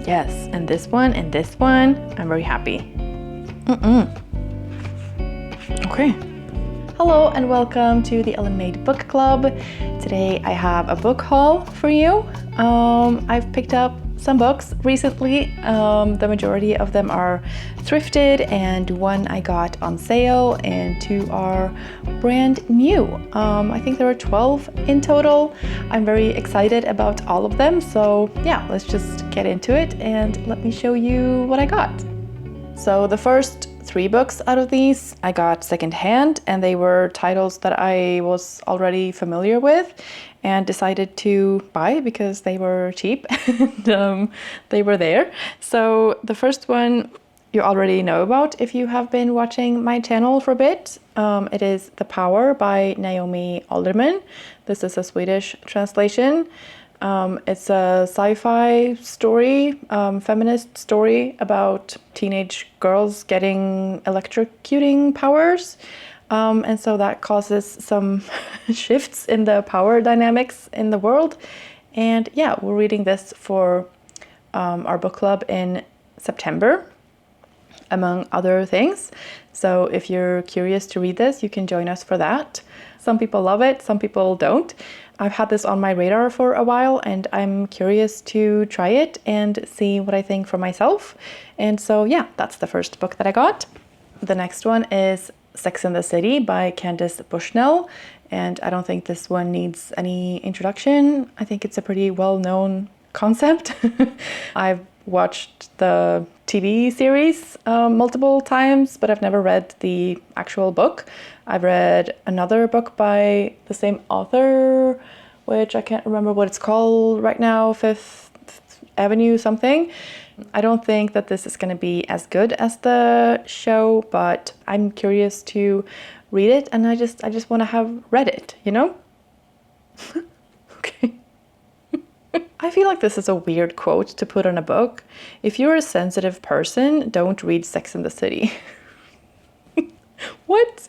Yes, and this one, and this one. I'm very happy. Okay. Hello and welcome to the Eliminate Book Club. Today I have a book haul for you. I've picked up some books recently. The majority of them are thrifted, and one I got on sale, and two are brand new. I think there are 12 in total. I'm very excited about all of them. So yeah, let's just get into it and let me show you what I got. So the first 3 books out of these I got secondhand, and they were titles that I was already familiar with and decided to buy because they were cheap and they were there. So the first one you already know about if you have been watching my channel for a bit. It is The Power by Naomi Alderman. This is a Swedish translation. It's a sci-fi story, feminist story about teenage girls getting electrocuting powers. And so that causes some shifts in the power dynamics in the world. And yeah, we're reading this for our book club in September, among other things. So if you're curious to read this, you can join us for that. Some people love it, some people don't. I've had this on my radar for a while, and I'm curious to try it and see what I think for myself. And so yeah, that's the first book that I got. The next one is Sex and the City by Candace Bushnell, and I don't think this one needs any introduction. I think it's a pretty well-known concept. I've watched the TV series multiple times, but I've never read the actual book. I've read another book by the same author, which I can't remember what it's called right now, Fifth Avenue something. I don't think that this is going to be as good as the show, but I'm curious to read it, and I just want to have read it, you know? Okay. I feel like this is a weird quote to put on a book. If you're a sensitive person, don't read Sex and the City. What?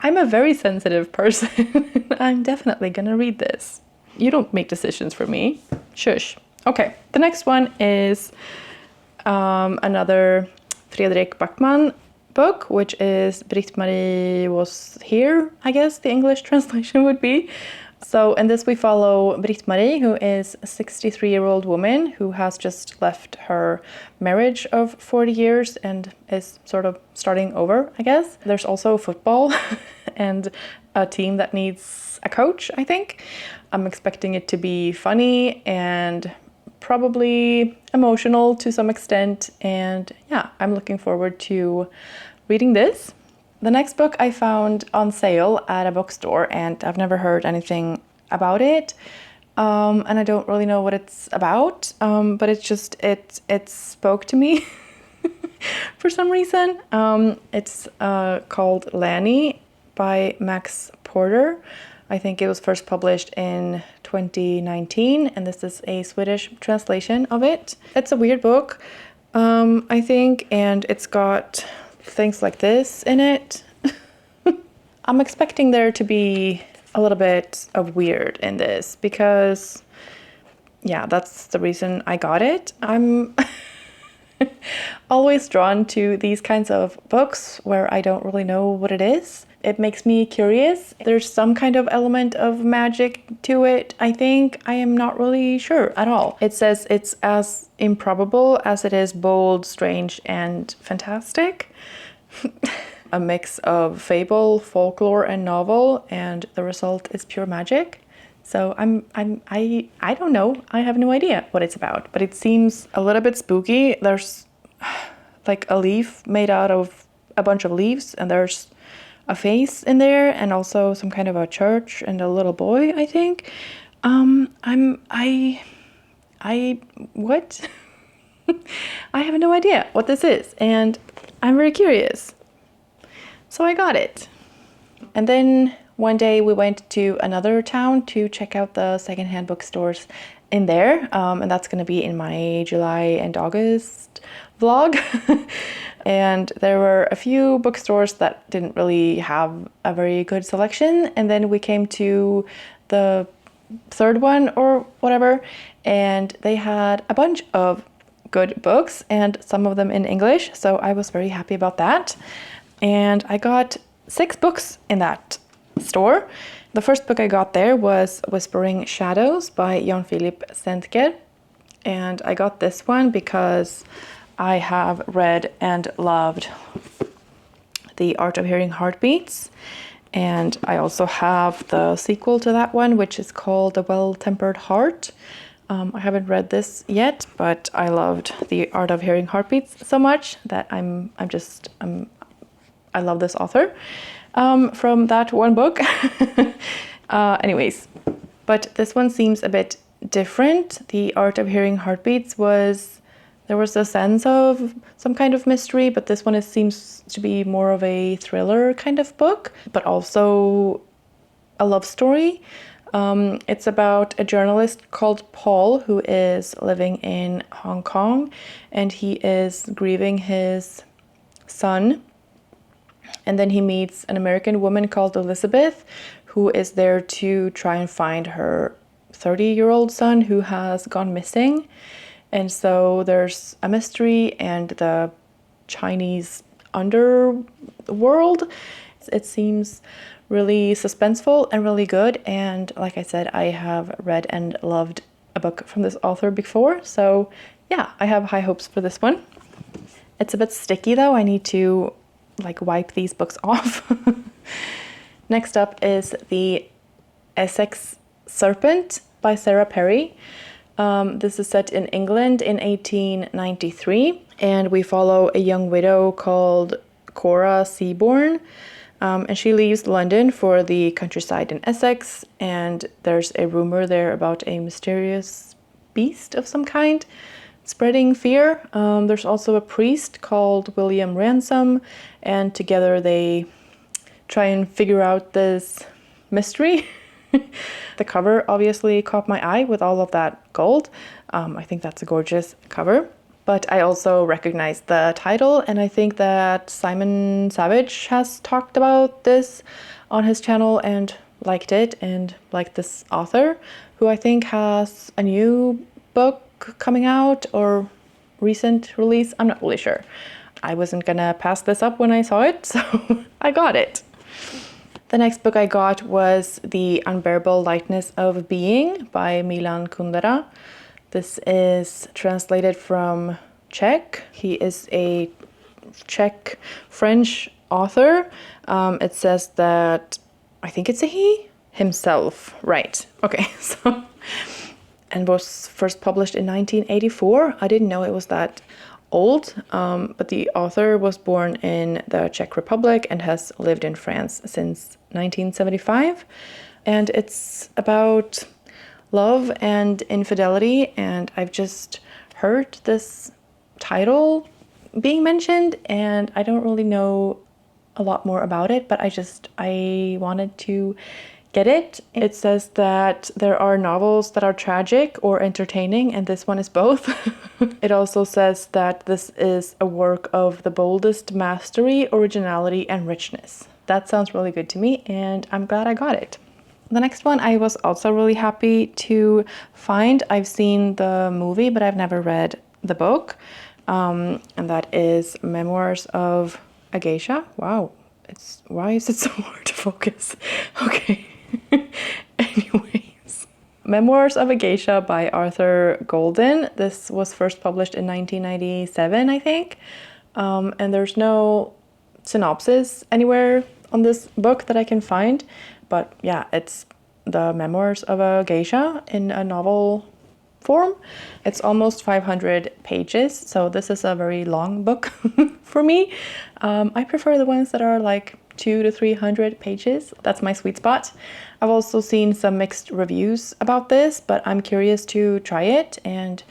I'm a very sensitive person. I'm definitely gonna read this. You don't make decisions for me. Shush. Okay, the next one is another Fredrik Backman book, which is Britt-Marie Was Here, I guess the English translation would be. So in this we follow Britt-Marie, who is a 63-year-old woman who has just left her marriage of 40 years and is sort of starting over, I guess. There's also football and a team that needs a coach, I think. I'm expecting it to be funny and probably emotional to some extent. And yeah, I'm looking forward to reading this. The next book I found on sale at a bookstore, and I've never heard anything about it, and I don't really know what it's about, but it spoke to me for some reason. It's called Lanny by Max Porter. I think it was first published in 2019, and this is a Swedish translation of it. It's a weird book, I think, and it's got things like this in it. I'm expecting there to be a little bit of weird in this because, yeah, that's the reason I got it. I'm always drawn to these kinds of books where I don't really know what it is. It makes me curious. There's some kind of element of magic to it, I think. I am not really sure at all. It says it's as improbable as it is bold, strange, and fantastic. A mix of fable, folklore, and novel, and the result is pure magic. So I don't know. I have no idea what it's about, but it seems a little bit spooky. There's like a leaf made out of a bunch of leaves, and there's a face in there, and also some kind of a church and a little boy, I think. What? I have no idea what this is, and I'm very curious. So I got it. And then one day we went to another town to check out the secondhand bookstores in there. And that's going to be in my July and August vlog. And there were a few bookstores that didn't really have a very good selection. And then we came to the third one or whatever, and they had a bunch of good books, and some of them in English, so I was very happy about that. And I got 6 books in that store. The first book I got there was Whispering Shadows by Jan-Philipp Sendker. And I got this one because I have read and loved The Art of Hearing Heartbeats. And I also have the sequel to that one, which is called The Well-Tempered Heart. I haven't read this yet, but I loved The Art of Hearing Heartbeats so much that I love this author from that one book. Anyways, but this one seems a bit different. The Art of Hearing Heartbeats there was a sense of some kind of mystery, but this one seems to be more of a thriller kind of book, but also a love story. It's about a journalist called Paul who is living in Hong Kong, and he is grieving his son. And then he meets an American woman called Elizabeth, who is there to try and find her 30-year-old son who has gone missing. And so there's a mystery and the Chinese underworld. It seems really suspenseful and really good. And like I said, I have read and loved a book from this author before. So yeah, I have high hopes for this one. It's a bit sticky though. I need to wipe these books off. Next up is The Essex Serpent by Sarah Perry. This is set in England in 1893, and we follow a young widow called Cora Seaborn, and she leaves London for the countryside in Essex, and there's a rumor there about a mysterious beast of some kind spreading fear. There's also a priest called William Ransom, and together they try and figure out this mystery. The cover obviously caught my eye with all of that gold. I think that's a gorgeous cover. But I also recognize the title, and I think that Simon Savage has talked about this on his channel and liked it, and liked this author, who I think has a new book coming out or recent release. I'm not really sure. I wasn't gonna pass this up when I saw it, so I got it. The next book I got was The Unbearable Lightness of Being by Milan Kundera. This is translated from Czech. He is a Czech-French author. It says that, I think it's a he? Himself, right. Okay, so, and was first published in 1984. I didn't know it was that old, but the author was born in the Czech Republic and has lived in France since 1975. And it's about love and infidelity, and I've just heard this title being mentioned, and I don't really know a lot more about it, but I wanted to get it. It says that there are novels that are tragic or entertaining, and this one is both. It also says that this is a work of the boldest mastery, originality, and richness. That sounds really good to me, and I'm glad I got it. The next one I was also really happy to find. I've seen the movie, but I've never read the book, and that is Memoirs of a Geisha. Wow, why is it so hard to focus? Okay. Anyways, Memoirs of a Geisha by Arthur Golden. This was first published in 1997, I think. And there's no synopsis anywhere on this book that I can find. But yeah, it's the Memoirs of a Geisha in a novel form. It's almost 500 pages, so this is a very long book for me. I prefer the ones that are like 200 to 300 pages. That's my sweet spot. I've also seen some mixed reviews about this, but I'm curious to try it. And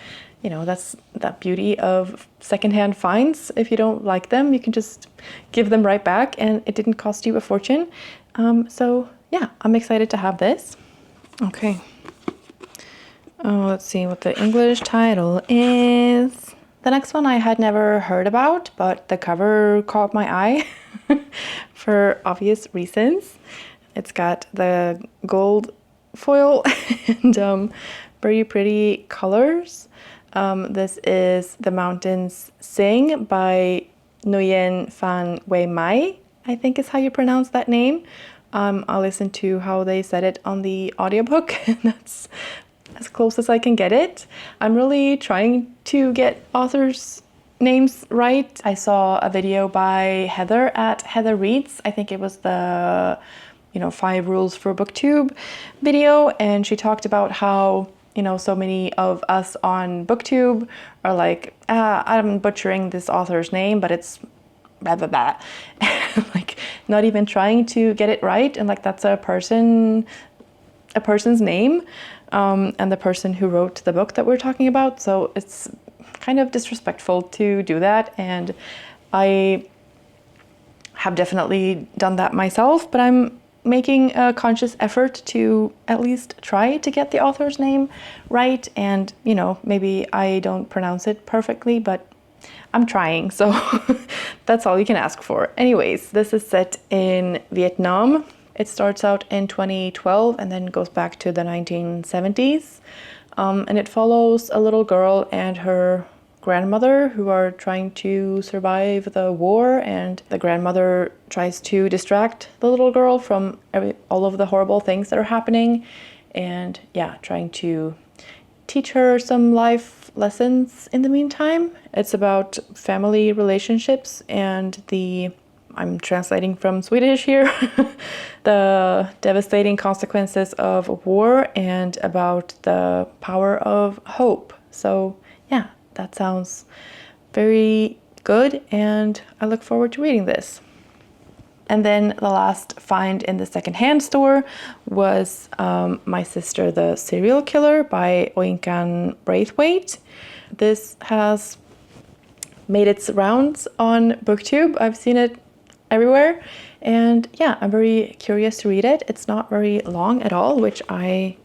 you know, that's that beauty of secondhand finds. If you don't like them, you can just give them right back, and it didn't cost you a fortune. So yeah, I'm excited to have this. Okay. Oh, let's see what the English title is. The next one I had never heard about, but the cover caught my eye for obvious reasons. It's got the gold foil and very pretty colors. This is The Mountains Sing by Nguyen Phan Way Mai, I think is how you pronounce that name. I'll listen to how they said it on the audiobook. That's as close as I can get it. I'm really trying to get authors' names right. I saw a video by Heather at Heather Reads. I think it was the 5 rules for booktube video, and she talked about how so many of us on booktube are like, I'm butchering this author's name, but it's blah blah blah. Like not even trying to get it right, and like that's a person's name, and the person who wrote the book that we're talking about, so it's kind of disrespectful to do that, and I have definitely done that myself, but I'm making a conscious effort to at least try to get the author's name right, and maybe I don't pronounce it perfectly, but I'm trying, so that's all you can ask for. Anyways, this is set in Vietnam. It starts out in 2012 and then goes back to the 1970s, and it follows a little girl and her grandmother who are trying to survive the war, and the grandmother tries to distract the little girl from all of the horrible things that are happening, and trying to teach her some life lessons in the meantime. It's about family relationships and I'm translating from Swedish here, the devastating consequences of war and about the power of hope. So that sounds very good, and I look forward to reading this. And then the last find in the secondhand store was My Sister the Serial Killer by Oinkan Braithwaite. This has made its rounds on booktube. I've seen it everywhere, and I'm very curious to read it. It's not very long at all, which I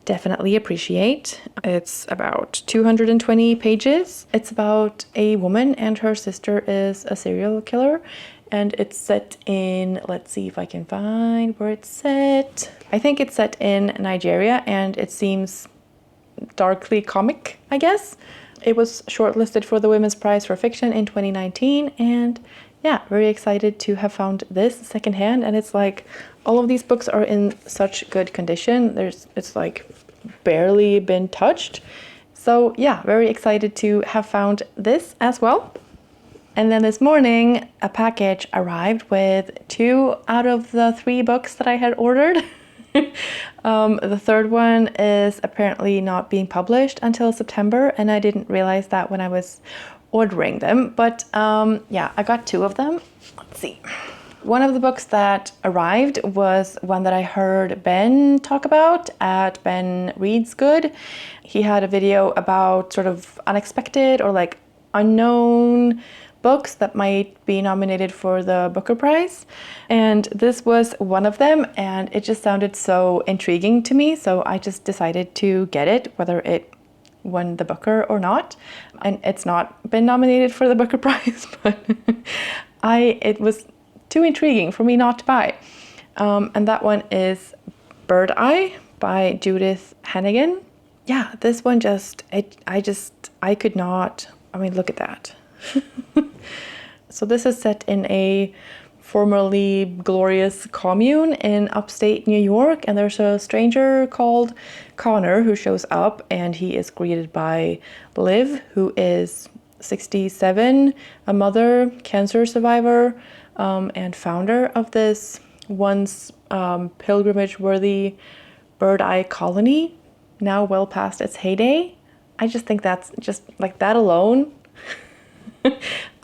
definitely appreciate. It's about 220 pages. It's about a woman and her sister is a serial killer, and it's set in, let's see if I can find where it's set. I think it's set in Nigeria, and it seems darkly comic, I guess. It was shortlisted for the Women's Prize for Fiction in 2019, and very excited to have found this secondhand. And it's like all of these books are in such good condition. It's like barely been touched. So very excited to have found this as well. And then this morning, a package arrived with 2 out of the 3 books that I had ordered. The third one is apparently not being published until September, and I didn't realize that when I was ordering them. But I got 2 of them. Let's see. One of the books that arrived was one that I heard Ben talk about at Ben Reads Good. He had a video about sort of unexpected or like unknown books that might be nominated for the Booker Prize. And this was one of them, and it just sounded so intriguing to me. So I just decided to get it, whether it won the Booker or not. And it's not been nominated for the Booker Prize, but it was too intriguing for me not to buy. And that one is Birdeye by Judith Hannigan. This one I could not, look at that. So this is set in a formerly glorious commune in upstate New York, and there's a stranger called Connor who shows up, and he is greeted by Liv, who is 67, a mother, cancer survivor, and founder of this once pilgrimage-worthy Birdeye colony, now well past its heyday. I just think that's just like that alone.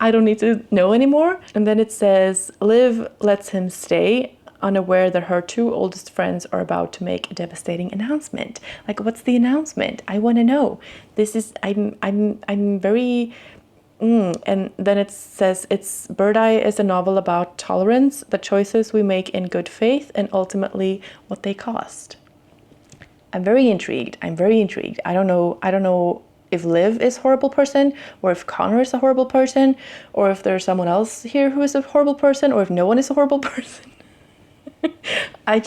I don't need to know anymore. And then it says, Liv lets him stay, unaware that her 2 oldest friends are about to make a devastating announcement. Like, what's the announcement? I want to know. This is, I'm very... And then it says Birdeye is a novel about tolerance, the choices we make in good faith, and ultimately what they cost. I'm very intrigued. I don't know if Liv is a horrible person, or if Connor is a horrible person, or if there's someone else here who is a horrible person, or if no one is a horrible person. I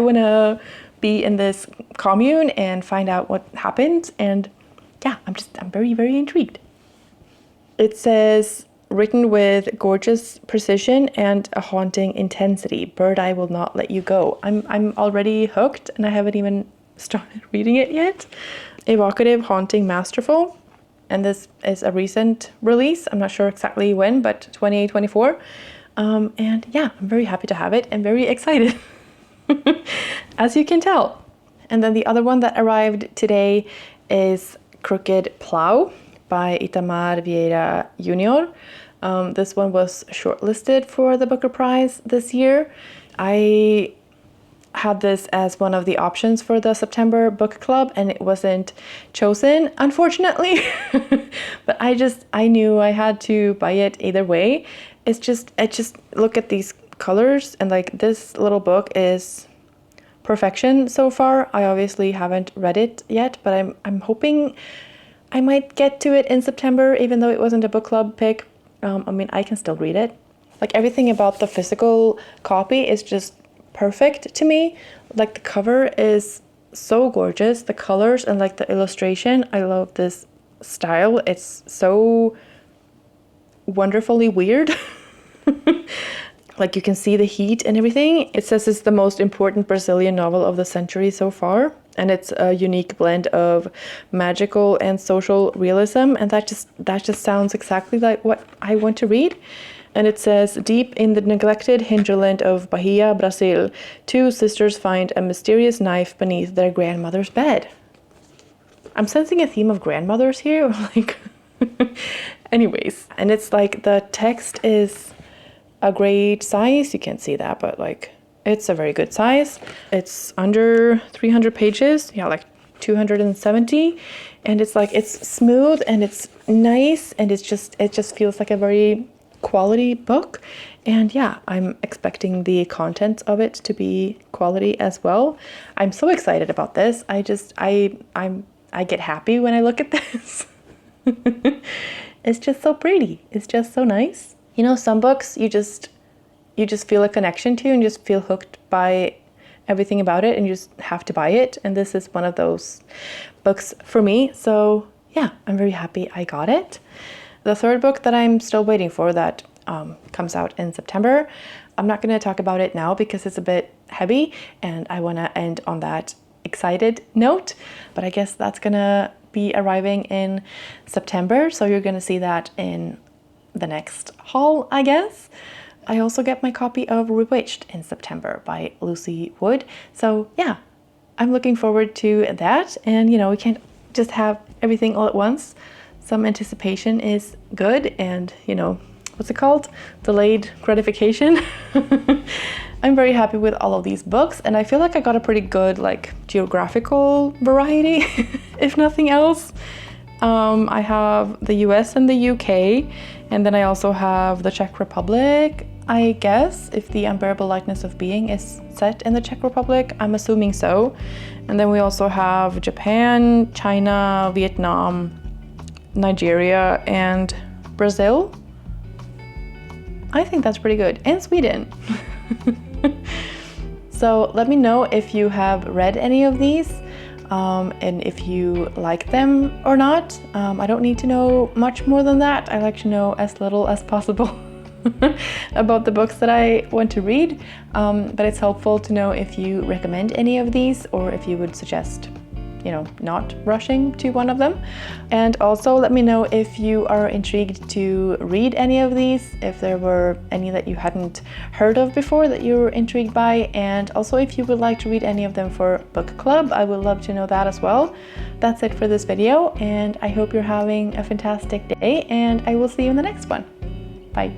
want to be in this commune and find out what happened, and yeah, I'm very, very intrigued. It says, written with gorgeous precision and a haunting intensity. Birdeye will not let you go. I'm already hooked and I haven't even started reading it yet. Evocative, haunting, masterful. And this is a recent release. I'm not sure exactly when, but 2024. And yeah, I'm very happy to have it and very excited, as you can tell. And then the other one that arrived today is Crooked Plow by Itamar Vieira Jr. This one was shortlisted for the Booker Prize this year. I had this as one of the options for the September book club and it wasn't chosen, unfortunately. But I knew I had to buy it either way. I just look at these colors and like this little book is perfection so far. I obviously haven't read it yet, but I'm hoping I might get to it in September, even though it wasn't a book club pick. I mean, I can still read it. Like everything about the physical copy is just perfect to me. Like the cover is so gorgeous, the colors and like the illustration. I love this style. It's so wonderfully weird. Like you can see the heat and everything. It says it's the most important Brazilian novel of the century so far. And it's a unique blend of magical and social realism. And that just sounds exactly like what I want to read. And it says, deep in the neglected hinterland of Bahia, Brazil, two sisters find a mysterious knife beneath their grandmother's bed. I'm sensing a theme of grandmothers here. Like, anyways. And it's like the text is a great size. You can't see that, but like it's a very good size. It's under 300 pages. Yeah, like 270. And it's like, it's smooth and it's nice. And it just feels like a very quality book. And yeah, I'm expecting the content of it to be quality as well. I'm so excited about this. I get happy when I look at this. It's just so pretty. It's just so nice. You know, some books you just feel a connection to and just feel hooked by everything about it and you just have to buy it. And this is one of those books for me. So yeah, I'm very happy I got it. The third book that I'm still waiting for that comes out in September, I'm not going to talk about it now because it's a bit heavy and I want to end on that excited note. But I guess that's going to be arriving in September. So you're going to see that in the next haul, I guess. I also get my copy of Bewitched in September by Lucy Wood. So yeah, I'm looking forward to that. And you know, we can't just have everything all at once. Some anticipation is good and, you know, what's it called? Delayed gratification. I'm very happy with all of these books and I feel like I got a pretty good like geographical variety, if nothing else. I have the US and the UK and then I also have the Czech Republic, I guess, if the Unbearable Lightness of Being is set in the Czech Republic. I'm assuming so. And then we also have Japan, China, Vietnam, Nigeria, and Brazil. I think that's pretty good. And Sweden. So let me know if you have read any of these and if you like them or not. I don't need to know much more than that. I like to know as little as possible about the books that I want to read. But it's helpful to know if you recommend any of these or if you would suggest, you know, not rushing to one of them. And also let me know if you are intrigued to read any of these, if there were any that you hadn't heard of before that you were intrigued by, and also if you would like to read any of them for book club. I would love to know that as well. That's it for this video, and I hope you're having a fantastic day, and I will see you in the next one. Bye.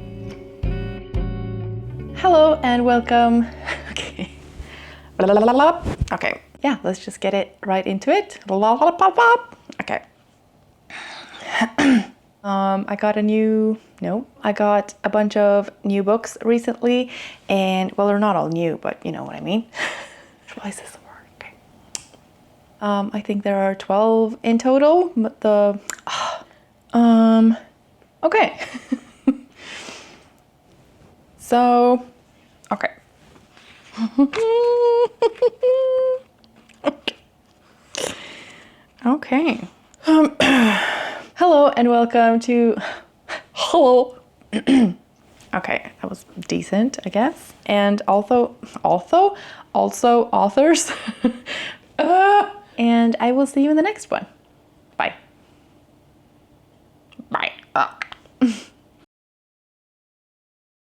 Hello and welcome. Okay. Okay. Yeah, let's just get it right into it. Okay. I got a bunch of new books recently, and well, they're not all new, but you know what I mean. Why is this a word? Okay. I think there are 12 in total, but okay. So, okay. Okay. Hello and welcome to... Hello. Okay, that was decent, I guess. And also authors. And I will see you in the next one.